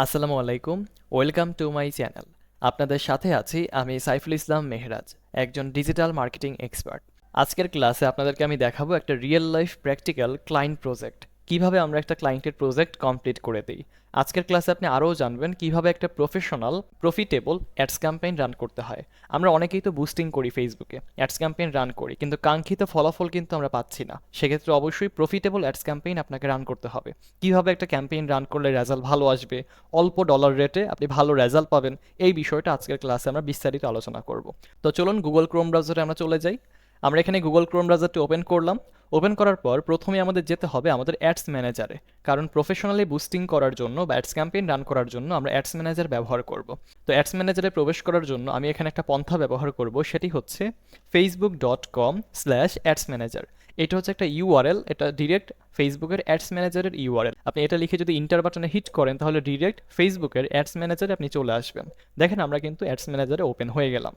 আসসালামু আলাইকুম, welcome to my channel. আপনাদের সাথে আছি আমি সাইফুল ইসলাম মেহরাজ, একজন ডিজিটাল মার্কেটিং এক্সপার্ট। আজকের ক্লাসে আপনাদেরকে আমি দেখাবো একটা real life practical client project, কিভাবে আমরা একটা ক্লায়েন্টের প্রজেক্ট কমপ্লিট করে দিই। আজকের ক্লাসে আপনি আরও জানবেন কিভাবে একটা professional profitable ads campaign run করতে হয়। আমরা অনেকেই তো বুস্টিং করি ফেসবুকে, অ্যাডস ক্যাম্পেইন রান করি, কিন্তু কাঙ্ক্ষিত ফলাফল কিন্তু আমরা পাচ্ছি না। সেক্ষেত্রে অবশ্যই প্রফিটেবল অ্যাডস ক্যাম্পেইন আপনাকে রান করতে হবে। কিভাবে একটা ক্যাম্পেইন রান করলে রেজাল্ট ভালো আসবে, অল্প ডলার রেটে আপনি ভালো রেজাল্ট পাবেন, এই বিষয়টা আজকের ক্লাসে আমরা বিস্তারিত আলোচনা করব। তো চলুন গুগল ক্রোম ব্রাউজারে আমরা চলে যাই। আমরা এখানে গুগল ক্রোম ব্রাউজারটি ওপেন করলাম। ওপেন করার পর প্রথমে আমাদের যেতে হবে আমাদের অ্যাডস ম্যানেজারে, কারণ প্রফেশনালি বুস্টিং করার জন্য বা অ্যাডস ক্যাম্পেইন রান করার জন্য আমরা অ্যাডস ম্যানেজার ব্যবহার করব। তো অ্যাডস ম্যানেজারে প্রবেশ করার জন্য আমি এখানে একটা পন্থা ব্যবহার করব, সেটি হচ্ছে facebook.com/অ্যাডস ম্যানেজার। এটা হচ্ছে একটা ইউআরএল, এটা ডিরেক্ট ফেসবুকের অ্যাডস ম্যানেজারের ইউআরএল। আপনি এটা লিখে যদি ইন্টার বাটনে হিট করেন তাহলে ডিরেক্ট ফেসবুকের অ্যাডস ম্যানেজারে আপনি চলে আসবেন। দেখেন আমরা কিন্তু অ্যাডস ম্যানেজারে ওপেন হয়ে গেলাম।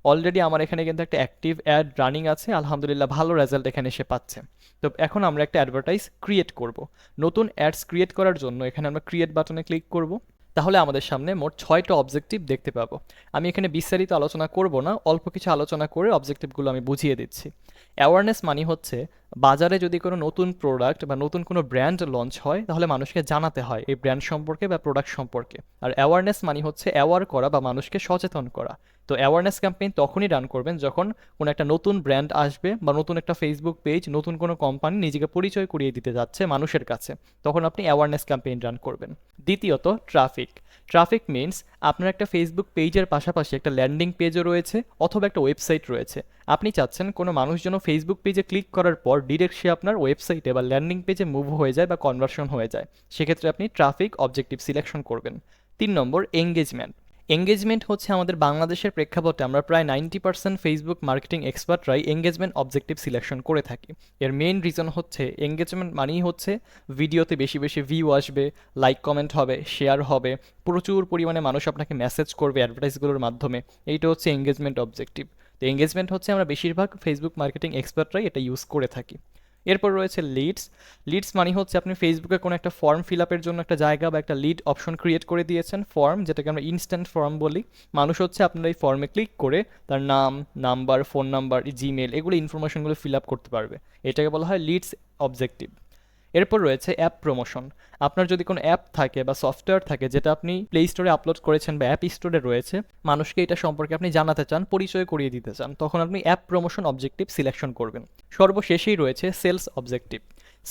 অলরেডি আমার এখানে কিন্তু একটা অ্যাক্টিভ অ্যাড রানিং আছে, আলহামদুলিল্লাহ ভালো রেজাল্ট এখানে এসে পাচ্ছে। তো এখন আমরা একটা অ্যাডভার্টাইজ ক্রিয়েট করব। নতুন অ্যাডস ক্রিয়েট করার জন্য এখানে আমরা ক্রিয়েট বাটনে ক্লিক করব। তাহলে আমাদের সামনে মোট 6টা অবজেক্টিভ দেখতে পাবো। আমি এখানে বিস্তারিত আলোচনা করব না, অল্প কিছু আলোচনা করে অবজেক্টিভগুলো আমি বুঝিয়ে দিচ্ছি। অ্যাওয়ারনেস মানে হচ্ছে বাজারে যদি কোনো নতুন প্রোডাক্ট বা নতুন কোনো ব্র্যান্ড লঞ্চ হয় তাহলে মানুষকে জানাতে হয় এই ব্র্যান্ড সম্পর্কে বা প্রোডাক্ট সম্পর্কে। আর অ্যাওয়ারনেস মানে হচ্ছে অ্যাওয়ার করা বা মানুষকে সচেতন করা। তো অ্যাওয়ারনেস ক্যাম্পেইন তখনই রান করবেন যখন কোনো একটা নতুন ব্র্যান্ড আসবে বা নতুন একটা ফেসবুক পেজ, নতুন কোনো কোম্পানি নিজেকে পরিচয় করিয়ে দিতে যাচ্ছে মানুষের কাছে, তখন আপনি অ্যাওয়ারনেস ক্যাম্পেইন রান করবেন। দ্বিতীয়ত ট্রাফিক। ট্রাফিক মিনস আপনার একটা ফেসবুক পেজের পাশাপাশি একটা ল্যান্ডিং পেজও রয়েছে অথবা একটা ওয়েবসাইট রয়েছে। আপনি চাচ্ছেন কোনো মানুষ যেন ফেসবুক পেজে ক্লিক করার পর ডিরেক্ট সে আপনার ওয়েবসাইটে বা ল্যান্ডিং পেজে মুভ হয়ে যায় বা কনভার্সন হয়ে যায়। সেক্ষেত্রে আপনি ট্রাফিক অবজেক্টিভ সিলেকশন করবেন। 3 নম্বর এঙ্গেজমেন্ট। এঙ্গেজমেন্ট হচ্ছে আমাদের বাংলাদেশের প্রেক্ষাপটে আমরা প্রায় 90% ফেসবুক মার্কেটিং এক্সপার্টরাই এঙ্গেজমেন্ট অবজেক্টিভ সিলেকশন করে থাকি। এর মেইন রিজন হচ্ছে এঙ্গেজমেন্ট মানেই হচ্ছে ভিডিওতে বেশি বেশি ভিউ আসবে, লাইক কমেন্ট হবে, শেয়ার হবে, প্রচুর পরিমাণে মানুষ আপনাকে মেসেজ করবে অ্যাডভার্টাইজগুলোর মাধ্যমে। এইটা হচ্ছে এঙ্গেজমেন্ট অবজেক্টিভ। তো এঙ্গেজমেন্ট হচ্ছে আমরা বেশিরভাগ ফেসবুক মার্কেটিং এক্সপার্টরাই এটা ইউজ করে থাকি। এরপর রয়েছে লিডস। লিডস মানে হচ্ছে আপনি ফেসবুকে কোনো একটা ফর্ম ফিল আপের জন্য একটা জায়গা বা একটা লিড অপশন ক্রিয়েট করে দিয়েছেন, ফর্ম, যেটাকে আমরা ইনস্ট্যান্ট ফর্ম বলি। মানুষ হচ্ছে আপনার এই ফর্মে ক্লিক করে তার নাম, নাম্বার, ফোন নাম্বার, জিমেল, এগুলো ইনফরমেশনগুলো ফিল আপ করতে পারবে। এটাকে বলা হয় লিডস অবজেক্টিভ। এরপর রয়েছে অ্যাপ প্রমোশন। আপনার যদি কোনো অ্যাপ থাকে বা সফটওয়্যার থাকে যেটা আপনি প্লে স্টোরে আপলোড করেছেন বা অ্যাপ স্টোরে রয়েছে, মানুষকে এটা সম্পর্কে আপনি জানাতে চান, পরিচয় করিয়ে দিতে চান, তখন আপনি অ্যাপ প্রমোশন অবজেক্টিভ সিলেকশন করবেন। সর্বশেষেই রয়েছে sales objective.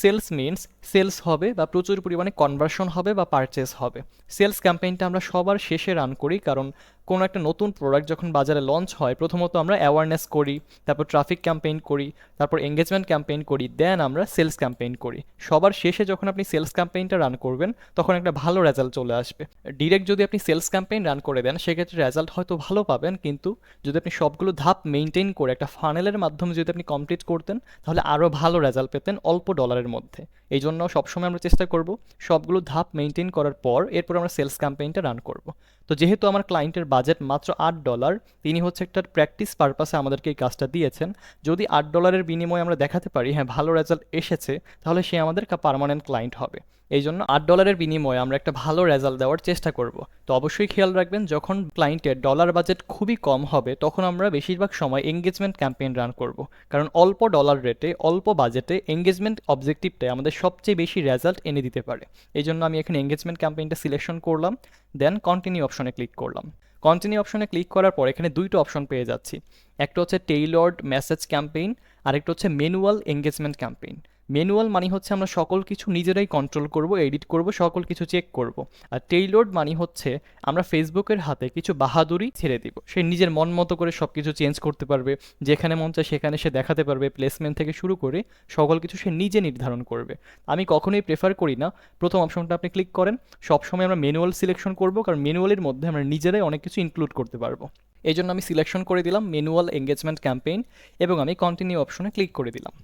Sales means sales হবে বা প্রচুর পরিমাণে কনভার্সন হবে বা পারচেস হবে। সেলস ক্যাম্পেইনটা আমরা সবার শেষে রান করি, কারণ কোনো একটা নতুন প্রোডাক্ট যখন বাজারে লঞ্চ হয় প্রথমত আমরা অ্যাওয়ারনেস করি, তারপর ট্রাফিক ক্যাম্পেইন করি, তারপর এঙ্গেজমেন্ট ক্যাম্পেইন করি, দেন আমরা সেলস ক্যাম্পেইন করি। সবার শেষে যখন আপনি সেলস ক্যাম্পেইনটা রান করবেন তখন একটা ভালো রেজাল্ট চলে আসবে। ডিরেক্ট যদি আপনি সেলস ক্যাম্পেইন রান করে দেন সেক্ষেত্রে রেজাল্ট হয়তো ভালো পাবেন, কিন্তু যদি আপনি সবগুলো ধাপ মেনটেন করে একটা ফানেলের মাধ্যমে যদি আপনি কমপ্লিট করতেন তাহলে আরও ভালো রেজাল্ট পেতেন অল্প ডলারের মধ্যে। এই জন্য সবসময় আমরা চেষ্টা করব সবগুলো ধাপ মেনটেন করার পর এরপর আমরা সেলস ক্যাম্পেইনটা রান করব। তো যেহেতু আমার ক্লায়েন্টের বাজেট মাত্র $8, তিনি হচ্ছে একটা প্র্যাকটিস পারপাসে আমাদেরকে এই কাজটা দিয়েছেন। যদি $8 বিনিময়ে আমরা দেখাতে পারি হ্যাঁ ভালো রেজাল্ট এসেছে, তাহলে সে আমাদের পার্মানেন্ট ক্লায়েন্ট হবে। এই জন্য $8 বিনিময়ে আমরা একটা ভালো রেজাল্ট দেওয়ার চেষ্টা করব। তো অবশ্যই খেয়াল রাখবেন যখন ক্লায়েন্টের ডলার বাজেট খুবই কম হবে তখন আমরা বেশিরভাগ সময় এঙ্গেজমেন্ট ক্যাম্পেইন রান করব, কারণ অল্প ডলার রেটে অল্প বাজেটে এঙ্গেজমেন্ট অবজেক্টিভটাই আমাদের সবচেয়ে বেশি রেজাল্ট এনে দিতে পারে। এই জন্য আমি এখানে এঙ্গেজমেন্ট ক্যাম্পেইনটা সিলেকশন করলাম, দেন কন্টিনিউ অপশনে ক্লিক করলাম। কন্টিনিউ অপশনে ক্লিক করার পর এখানে 2টো অপশন পেয়ে যাচ্ছি। একটা হচ্ছে টেইলর্ড মেসেজ ক্যাম্পেইন, আরেকটা হচ্ছে ম্যানুয়াল এঙ্গেজমেন্ট ক্যাম্পেইন। ম্যানুয়াল মানে হচ্ছে আমরা সকল কিছু নিজেরাই কন্ট্রোল করব, এডিট করব, সকল কিছু চেক করব। আর টেইলর্ড মানে হচ্ছে আমরা ফেসবুকের হাতে কিছু বাহাদুরি ছেড়ে দিব, সে নিজের মন মতো করে সব কিছু চেঞ্জ করতে পারবে, যেখানে মন চায় সেখানে সে দেখাতে পারবে, প্লেসমেন্ট থেকে শুরু করে সকল কিছু সে নিজে নির্ধারণ করবে। আমি কখনোই প্রেফার করি না প্রথম অপশনটা আপনি ক্লিক করেন, সবসময় আমরা ম্যানুয়াল সিলেকশন করব, কারণ ম্যানুয়ালের মধ্যে আমরা নিজেরাই অনেক কিছু ইনক্লুড করতে পারবো। এই জন্য আমি সিলেকশন করে দিলাম ম্যানুয়াল এঙ্গেজমেন্ট ক্যাম্পেইন এবং আমি কন্টিনিউ অপশনে ক্লিক করে দিলাম।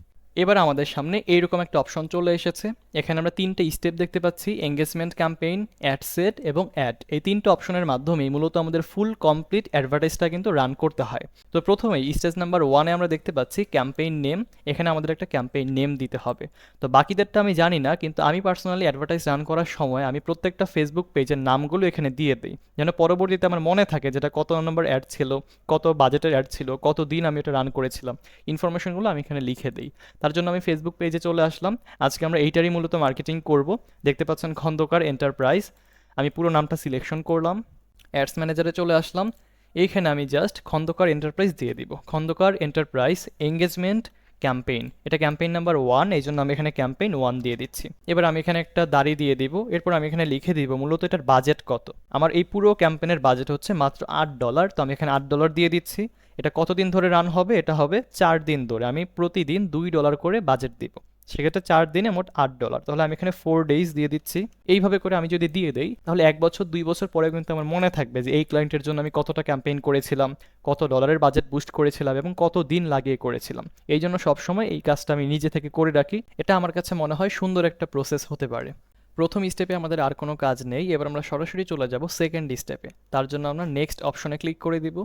এবার আমাদের সামনে এইরকম একটা অপশন চলে এসেছে। এখানে আমরা 3টে স্টেপ দেখতে পাচ্ছি, এঙ্গেজমেন্ট ক্যাম্পেইন, অ্যাড সেট এবং অ্যাড। এই 3টে অপশনের মাধ্যমেই মূলত আমাদের ফুল কমপ্লিট অ্যাডভার্টাইজটা কিন্তু রান করতে হয়। তো প্রথমেই স্টেজ নাম্বার 1-এ আমরা দেখতে পাচ্ছি ক্যাম্পেইন নেম। এখানে আমাদের একটা ক্যাম্পেইন নেম দিতে হবে। তো বাকিদেরটা আমি জানি না, কিন্তু আমি পার্সোনালি অ্যাডভার্টাইজ রান করার সময় আমি প্রত্যেকটা ফেসবুক পেজের নামগুলো এখানে দিয়ে দিই, যেন পরবর্তীতে আমার মনে থাকে যেটা কত নম্বর অ্যাড ছিল, কত বাজেটের অ্যাড ছিল, কত দিন আমি এটা রান করেছিলাম। ইনফরমেশনগুলো আমি এখানে লিখে দিই। তার জন্য আমি ফেসবুক পেজে চলে আসলাম। আজকে আমরা এইটারই মূলত মার্কেটিং করব। দেখতে পাচ্ছেন খন্দকার এন্টারপ্রাইজ। আমি পুরো নামটা সিলেকশন করলাম, অ্যাডস ম্যানেজারে চলে আসলাম। এইখানে আমি জাস্ট খন্দকার এন্টারপ্রাইজ দিয়ে দিব, খন্দকার এন্টারপ্রাইজ এঙ্গেজমেন্ট ক্যাম্পেইন। এটা ক্যাম্পেইন নাম্বার 1, এই জন্য আমি এখানে ক্যাম্পেইন 1 দিয়ে দিচ্ছি। এবার আমি এখানে একটা দাড়ি দিয়ে দিব। এরপর আমি এখানে লিখে দিব মূলত এটার বাজেট কত। আমার এই পুরো ক্যাম্পেইনের বাজেট হচ্ছে মাত্র $8, তো আমি এখানে $8 দিয়ে দিচ্ছি। এটা কতদিন ধরে রান হবে? এটা হবে 4 দিন ধরে। আমি প্রতিদিন $2 করে বাজেট দিব, সেক্ষেত্রে 4 দিনে মোট $8। তাহলে আমি এখানে 4 ডেজ দিয়ে দিচ্ছি। এইভাবে করে আমি যদি দিয়ে দেই তাহলে 1 বছর 2 বছর পরে কিন্তু আমার মনে থাকবে যে এই ক্লায়েন্টের জন্য আমি কতটা ক্যাম্পেইন করেছিলাম, কত ডলারের বাজেট বুস্ট করেছিলাম এবং কত দিন লাগিয়ে করেছিলাম। এই জন্য সবসময় এই কাজটা আমি নিজে থেকে করে রাখি। এটা আমার কাছে মনে হয় সুন্দর একটা প্রসেস হতে পারে। প্রথম স্টেপে আমাদের আর কোনো কাজ নেই। এবার আমরা সরাসরি চলে যাব সেকেন্ড স্টেপে। তার জন্য আমরা নেক্সট অপশনে ক্লিক করে দিব।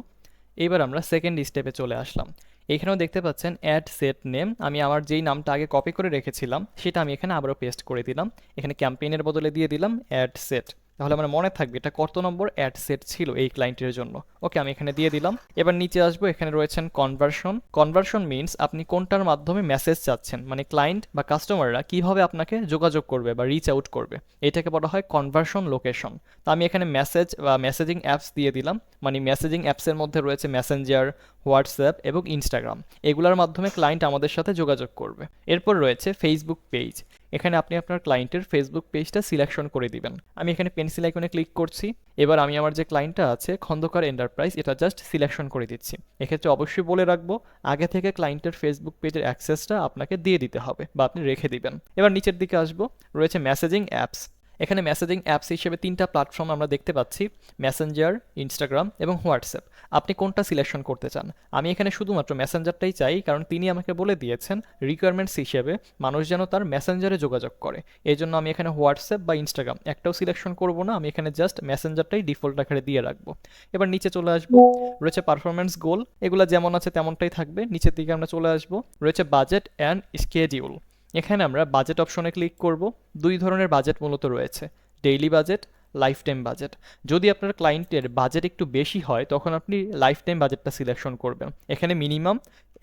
এবার আমরা সেকেন্ড স্টেপে চলে আসলাম। এইখানেও দেখতে পাচ্ছেন অ্যাড সেট নেম। আমি আমার যেই নামটা আগে কপি করে রেখেছিলাম সেটা আমি এখানে আবারও পেস্ট করে দিলাম। এখানে ক্যাম্পেইনের বদলে দিয়ে দিলাম অ্যাড সেট। তাহলে আমার মনে থাকবে এটা কত নম্বর অ্যাড সেট ছিল এই ক্লায়েন্টের জন্য। ওকে, আমি এখানে দিয়ে দিলাম। এবার নিচে আসবো, এখানে রয়েছেন কনভার্সন। কনভার্সন মিনস আপনি কোনটার মাধ্যমে মেসেজ চাচ্ছেন, মানে ক্লায়েন্ট বা কাস্টমাররা কিভাবে আপনাকে যোগাযোগ করবে বা রিচ আউট করবে, এটাকে বলা হয় কনভার্সন লোকেশন। তো আমি এখানে মেসেজ বা মেসেজিং অ্যাপস দিয়ে দিলাম। মানে মেসেজিং অ্যাপসের মধ্যে রয়েছে মেসেঞ্জার, হোয়াটসঅ্যাপ এবং ইনস্টাগ্রাম। এগুলোর মাধ্যমে ক্লায়েন্ট আমাদের সাথে যোগাযোগ করবে। এরপর রয়েছে ফেসবুক পেজ। এখানে আপনি আপনার ক্লায়েন্টের ফেসবুক পেজটা সিলেকশন করে দিবেন। আমি এখানে পেন্সিল আইকনে ক্লিক করছি। এবার আমি আমার যে ক্লায়েন্টটা আছে খন্দকার এন্টারপ্রাইজ, এটা জাস্ট সিলেকশন করে দিচ্ছি। এক্ষেত্রে অবশ্যই বলে রাখবো আগে থেকে ক্লায়েন্টের ফেসবুক পেজের অ্যাক্সেসটা আপনাকে দিয়ে দিতে হবে বা আপনি রেখে দিবেন। এবার নিচের দিকে আসবো, রয়েছে মেসেজিং অ্যাপস। এখানে মেসেজিং অ্যাপস হিসেবে 3টা প্ল্যাটফর্ম আমরা দেখতে পাচ্ছি, মেসেঞ্জার, ইনস্টাগ্রাম এবং হোয়াটসঅ্যাপ। আপনি কোনটা সিলেকশন করতে চান? আমি এখানে শুধুমাত্র মেসেঞ্জারটাই চাই, কারণ তিনি আমাকে বলে দিয়েছেন রিকোয়ারমেন্টস হিসেবে মানুষ যেন তার মেসেঞ্জারে যোগাযোগ করে। এই জন্য আমি এখানে হোয়াটসঅ্যাপ বা ইনস্টাগ্রাম একটাও সিলেকশন করব না, আমি এখানে জাস্ট মেসেঞ্জারটাই ডিফল্ট আকারে দিয়ে রাখবো। এবার নিচে চলে আসবো, রয়েছে পারফরমেন্স গোল। এগুলো যেমন আছে তেমনটাই থাকবে। নিচের দিকে আমরা চলে আসবো, রয়েছে বাজেট অ্যান্ড স্কেডিউল। এখানে আমরা বাজেট অপশনে ক্লিক করব। 2 ধরনের বাজেট মূলত রয়েছে, daily budget, life time budget. যদি আপনার ক্লায়েন্টের বাজেট একটু বেশি হয় তখন আপনি লাইফ টাইম বাজেটটা সিলেকশন করবেন। এখানে মিনিমাম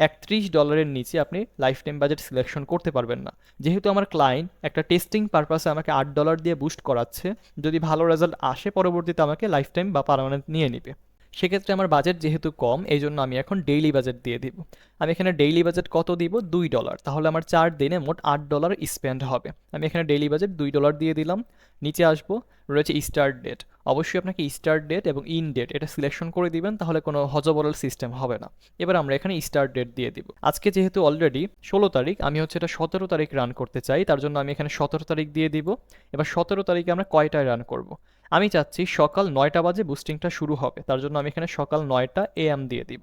$31 নিচে আপনি লাইফ টাইম বাজেট সিলেকশন করতে পারবেন না। যেহেতু আমার ক্লায়েন্ট একটা টেস্টিং পারপাসে আমাকে $8 দিয়ে বুস্ট করাচ্ছে, যদি ভালো রেজাল্ট আসে পরবর্তীতে আমাকে লাইফ টাইম বা পার্মানেন্ট নিয়ে নিবে। সেক্ষেত্রে আমার বাজেট যেহেতু কম, এই জন্য আমি এখন ডেইলি বাজেট দিয়ে দিব। আমি এখানে ডেইলি বাজেট কত দিব? $2। তাহলে আমার 4 দিনে মোট $8 স্পেন্ড হবে। আমি এখানে ডেইলি বাজেট $2 দিয়ে দিলাম। নিচে আসবো, রয়েছে স্টার্ট ডেট। অবশ্যই আপনাকে স্টার্ট ডেট এবং ইন ডেট এটা সিলেকশন করে দিবেন, তাহলে কোনো হজবরল সিস্টেম হবে না। এবার আমরা এখানে স্টার্ট ডেট দিয়ে দিব। আজকে যেহেতু অলরেডি 16 তারিখ, আমি হচ্ছে এটা 17 তারিখ রান করতে চাই, তার জন্য আমি এখানে 17 তারিখ দিয়ে দিব। এবার 17 তারিখে আমরা কয়টায় রান করব? আমি চাচ্ছি সকাল 9টা বাজে বুস্টিংটা শুরু হবে, তার জন্য আমি এখানে সকাল 9টা AM দিয়ে দিব।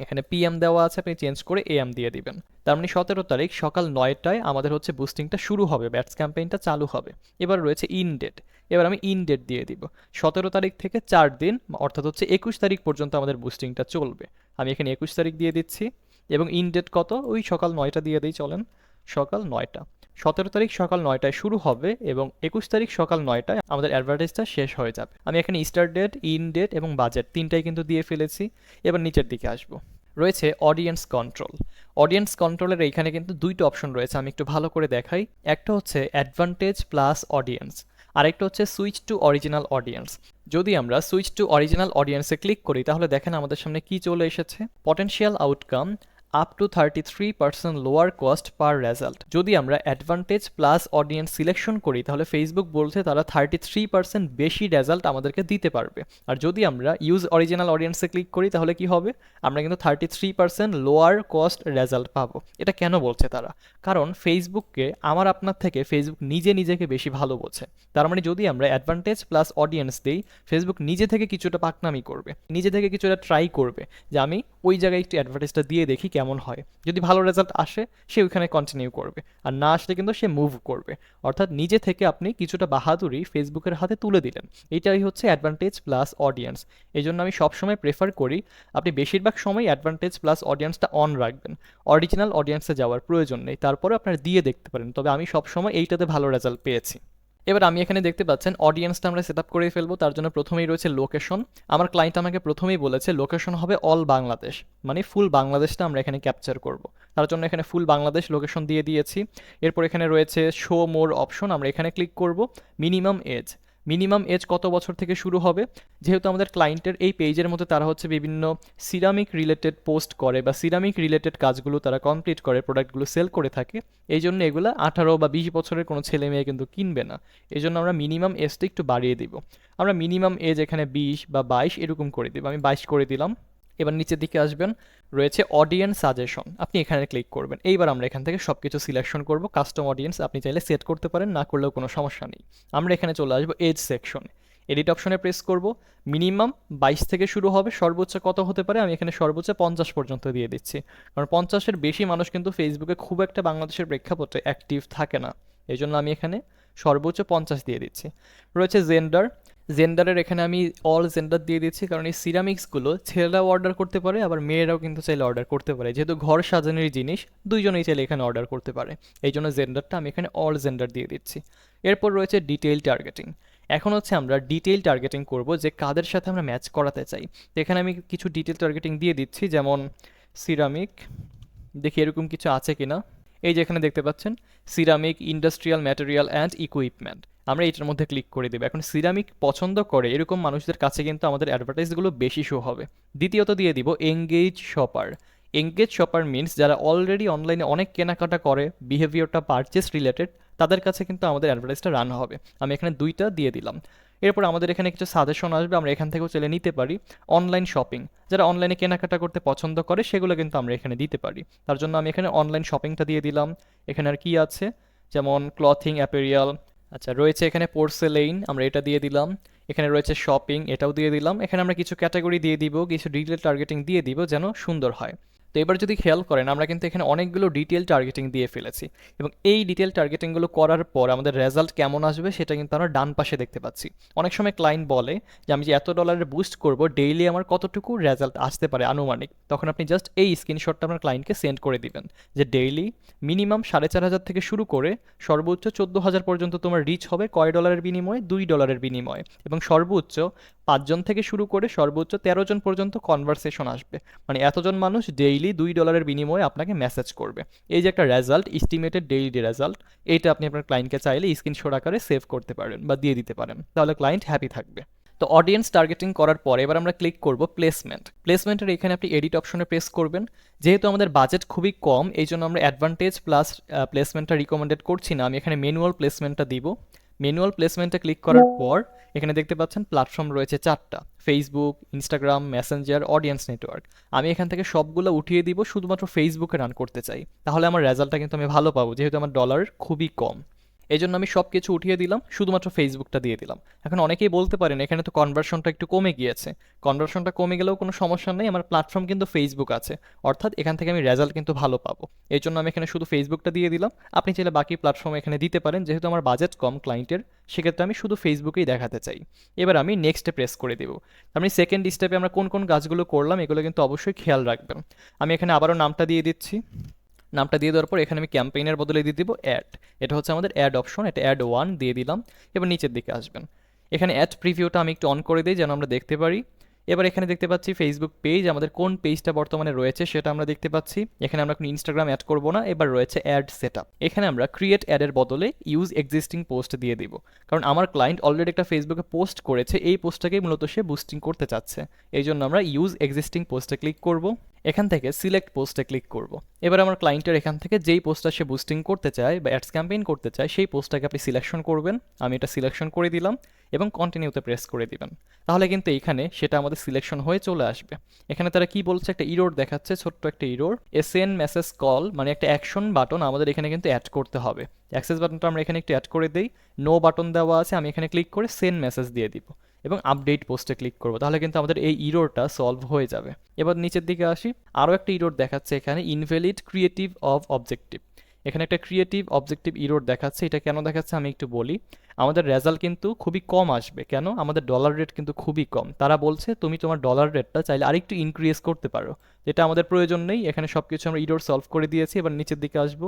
এখানে PM দেওয়া আছে, আপনি চেঞ্জ করে AM দিয়ে দিবেন। তার মানে 17 তারিখ সকাল 9টায় আমাদের হচ্ছে বুস্টিংটা শুরু হবে, ব্যাটস ক্যাম্পেইনটা চালু হবে। এবার রয়েছে ইন ডেট। এবার আমি ইন ডেট দিয়ে দিব। 17 তারিখ থেকে 4 দিন অর্থাৎ হচ্ছে 21 তারিখ পর্যন্ত আমাদের বুস্টিংটা চলবে। আমি এখানে 21 তারিখ দিয়ে দিচ্ছি। এবং ইন ডেট কত? ওই সকাল 9টা দিয়ে দিই, চলেন সকাল 9টা। 17 তারিখ সকাল 9টায় শুরু হবে এবং 21 তারিখ সকাল 9টায় আমাদের অ্যাডভার্টাইজটা শেষ হয়ে যাবে। আমি এখানে স্টার্ট ডেট, ইন ডেট এবং বাজেট 3টাই কিন্তু দিয়ে ফেলেছি। এবার নিচের দিকে আসবো, রয়েছে অডিয়েন্স কন্ট্রোল। অডিয়েন্স কন্ট্রোলের এইখানে কিন্তু 2টা অপশন রয়েছে, আমি একটু ভালো করে দেখাই। একটা হচ্ছে অ্যাডভান্টেজ প্লাস অডিয়েন্স, আরেকটা হচ্ছে সুইচ টু অরিজিনাল অডিয়েন্স। যদি আমরা সুইচ টু অরিজিনাল অডিয়েন্সে ক্লিক করি তাহলে দেখেন আমাদের সামনে কি চলে এসেছে, potential outcome up to 33% lower cost per result. যদি আমরা অ্যাডভান্টেজ প্লাস অডিয়েন্স সিলেকশন করি তাহলে ফেসবুক বলছে তারা 33% বেশি রেজাল্ট আমাদেরকে দিতে পারবে। আর যদি আমরা ইউজ অরিজিনাল অডিয়েন্সে ক্লিক করি তাহলে কি হবে? আমরা কিন্তু 33% লোয়ার কস্ট রেজাল্ট পাবো। এটা কেন বলছে তারা? কারণ ফেসবুককে আমার আপনার থেকে ফেসবুক নিজে নিজেকে বেশি ভালো বোঝে। তার মানে যদি আমরা অ্যাডভান্টেজ প্লাস অডিয়েন্স দিই, ফেসবুক নিজে থেকে কিছুটা পাকনামি করবে, নিজে থেকে কিছুটা ট্রাই করবে যে আমি ওই জায়গায় একটু অ্যাডভার্টাইজটা দিয়ে দেখি কেমন কেমন হয়। যদি ভালো রেজাল্ট আসে সে ওইখানে কন্টিনিউ করবে, আর না আসলে কিন্তু সে মুভ করবে। অর্থাৎ নিজে থেকে আপনি কিছুটা বাহাদুরি ফেসবুকের হাতে তুলে দিলেন। এইটাই হচ্ছে অ্যাডভান্টেজ প্লাস অডিয়েন্স। এই জন্য আমি সবসময় প্রেফার করি আপনি বেশিরভাগ সময় অ্যাডভান্টেজ প্লাস অডিয়েন্সটা অন রাখবেন। অরিজিনাল অডিয়েন্সে যাওয়ার প্রয়োজন নেই, তারপরে আপনারা দিয়ে দেখতে পারেন, তবে আমি সবসময় এইটাতে ভালো রেজাল্ট পেয়েছি। এবার আমি এখানে দেখতে পাচ্ছেন অডিয়েন্সটা আমরা সেট আপ করে ফেলবো। তার জন্য প্রথমেই রয়েছে লোকেশন। আমার ক্লায়েন্ট আমাকে প্রথমেই বলেছে লোকেশন হবে অল বাংলাদেশ, মানে ফুল বাংলাদেশটা আমরা এখানে ক্যাপচার করব। তার জন্য এখানে ফুল বাংলাদেশ লোকেশন দিয়ে দিয়েছি। এরপর এখানে রয়েছে শো মোর অপশন, আমরা এখানে ক্লিক করব। মিনিমাম এজ, মিনিমাম এজ কত বছর থেকে শুরু হবে? যেহেতু আমাদের ক্লায়েন্টের এই পেজের মধ্যে তারা হচ্ছে বিভিন্ন সিরামিক রিলেটেড পোস্ট করে বা সিরামিক রিলেটেড কাজগুলো তারা কমপ্লিট করে, প্রোডাক্টগুলো সেল করে থাকে, এই জন্য এগুলো 18 বা 20 বছরের কোনো ছেলে মেয়ে কিন্তু কিনবে না। এই জন্য আমরা মিনিমাম এজটা একটু বাড়িয়ে দিব। আমরা মিনিমাম এজ এখানে 20 বা 22 এরকম করে দিব, আমি 22 করে দিলাম। এবার নিচের দিকে আসবেন, রয়েছে অডিয়েন্স সাজেশন, আপনি এখানে ক্লিক করবেন। এইবার আমরা এখান থেকে সব কিছু সিলেকশন করব। কাস্টম অডিয়েন্স আপনি চাইলে সেট করতে পারেন, না করলেও কোনো সমস্যা নেই। আমরা এখানে চলে আসবো এজ সেকশন, এডিট অপশনে প্রেস করব। মিনিমাম 22 থেকে শুরু হবে, সর্বোচ্চ কত হতে পারে? আমি এখানে সর্বোচ্চ 50 পর্যন্ত দিয়ে দিচ্ছি, কারণ 50-এর বেশি মানুষ কিন্তু ফেসবুকে খুব একটা বাংলাদেশের প্রেক্ষাপটে অ্যাক্টিভ থাকে না। এই জন্য আমি এখানে সর্বোচ্চ 50 দিয়ে দিচ্ছি। রয়েছে জেন্ডার, জেন্ডারের এখানে আমি অল জেন্ডার দিয়ে দিচ্ছি, কারণ এই সিরামিক্সগুলো ছেলেরাও অর্ডার করতে পারে, আবার মেয়েরাও কিন্তু চাইলে অর্ডার করতে পারে। যেহেতু ঘর সাজানোর জিনিস, দুইজনেই চাইলে এখানে অর্ডার করতে পারে। এই জন্য জেন্ডারটা আমি এখানে অল জেন্ডার দিয়ে দিচ্ছি। এরপর রয়েছে ডিটেইল টার্গেটিং। এখন হচ্ছে আমরা ডিটেইল টার্গেটিং করব, যে কাদের সাথে আমরা ম্যাচ করাতে চাই। তো এখানে আমি কিছু ডিটেইল টার্গেটিং দিয়ে দিচ্ছি, যেমন সিরামিক, দেখি এরকম কিছু আছে কিনা। এই যে এখানে দেখতে পাচ্ছেন ceramic, industrial material and equipment, আমরা এটার মধ্যে ক্লিক করে দেবো। এখন সিরামিক পছন্দ করে এরকম মানুষদের কাছে কিন্তু আমাদের অ্যাডভার্টাইজগুলো বেশি শো হবে। দ্বিতীয়ত দিয়ে দিব engage shopper. Engage shopper means যারা অলরেডি অনলাইনে অনেক কেনাকাটা করে, বিহেভিয়ারটা পারচেস রিলেটেড, তাদের কাছে কিন্তু আমাদের অ্যাডভার্টাইজটা রান হবে। আমি এখানে 2টা দিয়ে দিলাম। এরপর আমাদের এখানে কিছু সাজেশন আসবে, আমরা এখান থেকেও চলে নিতে পারি। অনলাইন শপিং, যারা অনলাইনে কেনাকাটা করতে পছন্দ করে সেগুলো কিন্তু আমরা এখানে দিতে পারি। তার জন্য আমি এখানে অনলাইন শপিংটা দিয়ে দিলাম। এখানে আর কি আছে, যেমন ক্লথিং, অ্যাপেরিয়াল, আচ্ছা রয়েছে এখানে পোর্সেলেইন, আমরা এটা দিয়ে দিলাম। এখানে রয়েছে শপিং, এটাও দিয়ে দিলাম। এখানে আমরা কিছু ক্যাটাগরি দিয়ে দিব, কিছু ডিটেল টার্গেটিং দিয়ে দিব যেন সুন্দর হয়। তো এবার যদি খেয়াল করেন আমরা কিন্তু এখানে অনেকগুলো ডিটেল টার্গেটিং দিয়ে ফেলেছি, এবং এই ডিটেল টার্গেটিংগুলো করার পর আমাদের রেজাল্ট কেমন আসবে সেটা কিন্তু আমরা ডান পাশে দেখতে পাচ্ছি। অনেক সময় ক্লায়েন্ট বলে যে আমি যে এত ডলারের বুস্ট করব, ডেইলি আমার কতটুকু রেজাল্ট আসতে পারে আনুমানিক। তখন আপনি জাস্ট এই স্ক্রিনশটটা আপনার ক্লায়েন্টকে সেন্ড করে দিবেন, যে ডেইলি মিনিমাম 4500 থেকে শুরু করে সর্বোচ্চ 14000 পর্যন্ত তোমার রিচ হবে কয় ডলারের বিনিময়ে? $2 বিনিময়ে। এবং সর্বোচ্চ 5 জন থেকে শুরু করে সর্বোচ্চ 13 জন পর্যন্ত কনভারসেশন আসবে, মানে এতজন মানুষ ডেইলি $2 বিনিময়ে আপনাকে মেসেজ করবে। এই যে একটা রেজাল্ট, এস্টিমেটেড ডেইলি রেজাল্ট, এইটা আপনি আপনার ক্লায়েন্টকে চাইলে স্ক্রিনশট আকারে সেভ করতে পারেন বা দিয়ে দিতে পারেন, তাহলে ক্লায়েন্ট হ্যাপি থাকবে। তো অডিয়েন্স টার্গেটিং করার পর এবার আমরা ক্লিক করব প্লেসমেন্ট। প্লেসমেন্টের এখানে আপনি এডিট অপশনে প্রেস করবেন। যেহেতু আমাদের বাজেট খুবই কম, এই জন্য আমরা অ্যাডভান্টেজ প্লাস প্লেসমেন্টটা রিকমেন্ডেড করছি না, আমি এখানে ম্যানুয়াল প্লেসমেন্টটা দিব। ম্যানুয়াল প্লেসমেন্টে ক্লিক করার পর এখানে দেখতে পাচ্ছেন প্ল্যাটফর্ম রয়েছে 4টা, Facebook, Instagram, Messenger, audience network. আমি এখান থেকে সবগুলো উঠিয়ে দিব, শুধুমাত্র ফেসবুকে রান করতে চাই, তাহলে আমার রেজাল্টটা কিন্তু আমি ভালো পাবো, যেহেতু আমার ডলার খুবই কম। এই জন্য আমি সব কিছু উঠিয়ে দিলাম, শুধুমাত্র ফেসবুকটা দিয়ে দিলাম। এখন অনেকেই বলতে পারেন এখানে তো কনভার্সনটা একটু কমে গিয়েছে। কনভার্সনটা কমে গেলেও কোনো সমস্যা নেই, আমার প্ল্যাটফর্ম কিন্তু ফেসবুক আছে, অর্থাৎ এখান থেকে আমি রেজাল্ট কিন্তু ভালো পাবো। এই জন্য আমি এখানে শুধু ফেসবুকটা দিয়ে দিলাম। আপনি চাইলে বাকি প্ল্যাটফর্ম এখানে দিতে পারেন, যেহেতু আমার বাজেট কম ক্লায়েন্টের, সেক্ষেত্রে আমি শুধু ফেসবুকেই দেখাতে চাই। এবার আমি নেক্সটে প্রেস করে দেবো। আমি সেকেন্ড স্টেপে আমরা কোন কোন কাজগুলো করলাম এগুলো কিন্তু অবশ্যই খেয়াল রাখবেন। আমি এখানে আবারও নামটা দিয়ে দিচ্ছি। নামটা দিয়ে দেওয়ার পর এখানে আমি ক্যাম্পেইনের বদলে দিয়ে দিব অ্যাড। এটা হচ্ছে আমাদের অ্যাড অপশন, এটা অ্যাড 1 দিয়ে দিলাম। এবার নিচের দিকে আসবেন, এখানে অ্যাড প্রিভিউটা আমি একটু অন করে দিই যেন আমরা দেখতে পারি। এবার এখানে দেখতে পাচ্ছি ফেসবুক পেজ, আমাদের কোন পেজটা বর্তমানে রয়েছে সেটা আমরা দেখতে পাচ্ছি। এখানে আমরা কোনো ইনস্টাগ্রাম অ্যাড করব না। এবার রয়েছে অ্যাড সেটআপ, এখানে আমরা ক্রিয়েট অ্যাডের বদলে ইউজ এক্সিস্টিং পোস্ট দিয়ে দিব, কারণ আমার ক্লায়েন্ট অলরেডি একটা ফেসবুকে পোস্ট করেছে, এই পোস্টটাকেই মূলত সে বুস্টিং করতে চাচ্ছে। এই জন্য আমরা ইউজ এক্সিস্টিং পোস্টে ক্লিক করব। এখান থেকে সিলেক্ট পোস্টে ক্লিক করব। এবার আমার ক্লায়েন্টের এখান থেকে যেই পোস্টটা সে বুস্টিং করতে চায় বা অ্যাডস ক্যাম্পেইন করতে চায় সেই পোস্টটাকে আপনি সিলেকশন করবেন। আমি এটা সিলেকশন করে দিলাম এবং কন্টিনিউতে প্রেস করে দিবেন, তাহলে কিন্তু এখানে সেটা আমাদের সিলেকশন হয়ে চলে আসবে। এখানে তারা কি বলছে, একটা ইরোর দেখাচ্ছে, ছোট্ট একটা ইরোর। এসএন মেসেজ কল মানে একটা অ্যাকশন বাটন আমাদের এখানে কিন্তু অ্যাড করতে হবে। অ্যাক্সেস বাটনটা আমরা এখানে একটু অ্যাড করে দিই। নো বাটন দেওয়া আছে, আমি এখানে ক্লিক করে সেন্ড মেসেজ দিয়ে দিব। এবং আপডেট পোস্টে ক্লিক করব, তাহলে কিন্তু আমাদের এই ইরোরটা সলভ হয়ে যাবে। এবার নিচের দিকে আসি, আরও একটা ইরোর দেখাচ্ছে এখানে, ইনভ্যালিড ক্রিয়েটিভ অফ অবজেক্টিভ। এখানে একটা ক্রিয়েটিভ অবজেক্টিভ ইরোর দেখাচ্ছে। এটা কেন দেখাচ্ছে আমি একটু বলি। আমাদের রেজাল্ট কিন্তু খুবই কম আসবে, কেন? আমাদের ডলার রেট কিন্তু খুবই কম। তারা বলছে তুমি তোমার ডলার রেটটা চাইলে আরেকটু ইনক্রিজ করতে পারো, যেটা আমাদের প্রয়োজন নেই। এখানে সব কিছু আমরা ইরোর সলভ করে দিয়েছি। এবার নিচের দিকে আসবো,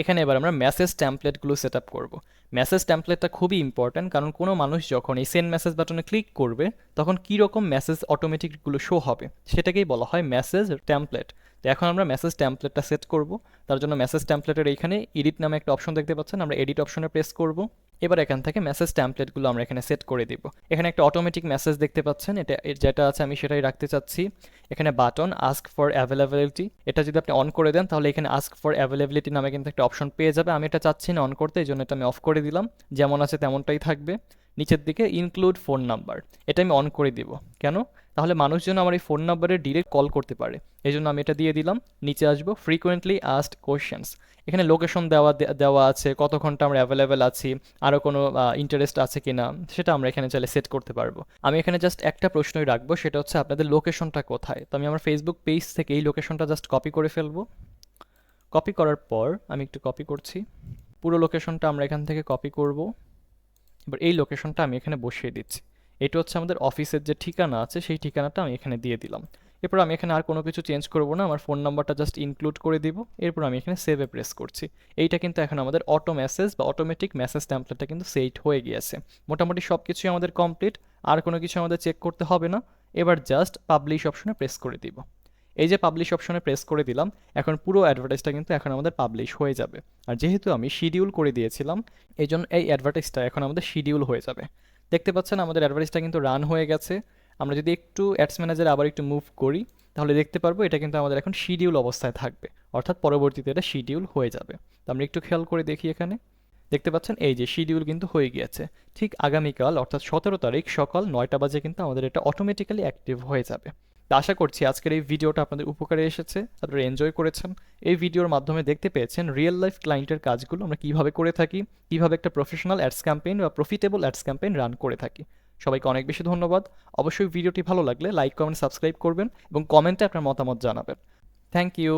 এখানে এবার আমরা মেসেজ ট্যাম্পলেটগুলো সেট আপ করবো। মেসেজ ট্যাম্পলেটটা খুবই ইম্পর্ট্যান্ট, কারণ কোনো মানুষ যখন এই সেন্ড মেসেজ বাটনে ক্লিক করবে তখন কী রকম মেসেজ অটোমেটিকগুলো শো হবে সেটাকেই বলা হয় মেসেজ ট্যাম্পলেট। তো এখন আমরা মেসেজ ট্যাম্পলেটটা সেট করব। তার জন্য মেসেজ ট্যাম্পলেটের এইখানে এডিট নামে একটা অপশন দেখতে পাচ্ছেন, আমরা এডিট অপশনে প্রেস করব। এবার এখান থেকে মেসেজ ট্যাম্পলেটগুলো আমরা এখানে সেট করে দিব। এখানে একটা অটোমেটিক মেসেজ দেখতে পাচ্ছেন, এটা যেটা আছে আমি সেটাই রাখতে চাচ্ছি। এখানে বাটন আস্ক ফর অ্যাভেলেবিলিটি, এটা যদি আপনি অন করে দেন তাহলে এখানে আস্ক ফর অ্যাভেলেবিলিটি নামে কিন্তু একটা অপশন পেয়ে যাবে। আমি এটা চাচ্ছি না অন করতে, এই জন্য এটা আমি অফ করে দিলাম, যেমন আছে তেমনটাই থাকবে। নিচের দিকে ইনক্লুড ফোন নাম্বার, এটা আমি অন করে দিব। কেন? তাহলে মানুষজন আমার এই ফোন নাম্বারে ডিরেক্ট কল করতে পারে, এই জন্য আমি এটা দিয়ে দিলাম। নিচে আসবো, ফ্রিকোয়েন্টলি আস্কড কোয়েশ্চেন্স, এখানে লোকেশন দেওয়া আছে, কত ঘন্টা আমরা অ্যাভেলেবেল আছি, আরও কোনো ইন্টারেস্ট আছে কি না সেটা আমরা এখানে চাইলে সেট করতে পারবো। আমি এখানে জাস্ট একটা প্রশ্নই রাখবো, সেটা হচ্ছে আপনাদের লোকেশনটা কোথায়। তো আমি আমার ফেসবুক পেজ থেকে এই লোকেশনটা জাস্ট কপি করে ফেলবো। কপি করার পর আমি একটু কপি করছি, পুরো লোকেশনটা আমরা এখান থেকে কপি করব। এবার এই লোকেশনটা আমি এখানে বসিয়ে দিচ্ছি। এটা হচ্ছে আমাদের অফিসের যে ঠিকানা আছে সেই ঠিকানাটা আমি এখানে দিয়ে দিলাম। এরপর আমি এখানে আর কোনো কিছু চেঞ্জ করব না, আমার ফোন নাম্বারটা জাস্ট ইনক্লুড করে দিব। এরপর আমি এখানে সেভে প্রেস করছি। এইটা কিন্তু এখন আমাদের অটো মেসেজ বা অটোমেটিক মেসেজ ট্যাম্পলেটটা কিন্তু সেট হয়ে গিয়েছে। মোটামুটি সব কিছুই আমাদের কমপ্লিট, আর কোনো কিছু আমাদের চেক করতে হবে না। এবার জাস্ট পাবলিশ অপশনে প্রেস করে দিব। এই যে পাবলিশ অপশনে প্রেস করে দিলাম, এখন পুরো অ্যাডভার্টাইজটা কিন্তু এখন আমাদের পাবলিশ হয়ে যাবে। আর যেহেতু আমি শিডিউল করে দিয়েছিলাম, এই জন্য এই অ্যাডভার্টাইজটা এখন আমাদের শিডিউল হয়ে যাবে। দেখতে পাচ্ছেন আমাদের অ্যাডভার্টাইজটা কিন্তু রান হয়ে গেছে। আমরা যদি একটু অ্যাডস ম্যানেজারে আবার একটু মুভ করি তাহলে দেখতে পারবো এটা কিন্তু আমাদের এখন শিডিউল অবস্থায় থাকবে, অর্থাৎ পরবর্তীতে এটা শিডিউল হয়ে যাবে। তো আমরা একটু খেয়াল করে দেখি, এখানে দেখতে পাচ্ছেন এই যে শিডিউল কিন্তু হয়ে গিয়েছে। ঠিক আগামীকাল অর্থাৎ 17 তারিখ সকাল 9টা বাজে কিন্তু আমাদের এটা অটোমেটিক্যালি অ্যাক্টিভ হয়ে যাবে। তো আশা করছি আজকের এই ভিডিওটা আপনাদের উপকারে এসেছে, আপনারা এনজয় করেছেন। এই ভিডিওর মাধ্যমে দেখতে পেয়েছেন রিয়েল লাইফ ক্লায়েন্টের কাজগুলো আমরা কীভাবে করে থাকি, কীভাবে একটা প্রফেশনাল অ্যাডস ক্যাম্পেইন বা প্রফিটেবল অ্যাডস ক্যাম্পেইন রান করে থাকি। সবাইকে অনেক বেশি ধন্যবাদ। অবশ্যই ভিডিওটি ভালো লাগলে লাইক কমেন্ট সাবস্ক্রাইব করবেন এবং কমেন্টে আপনার মতামত জানাবেন। Thank you.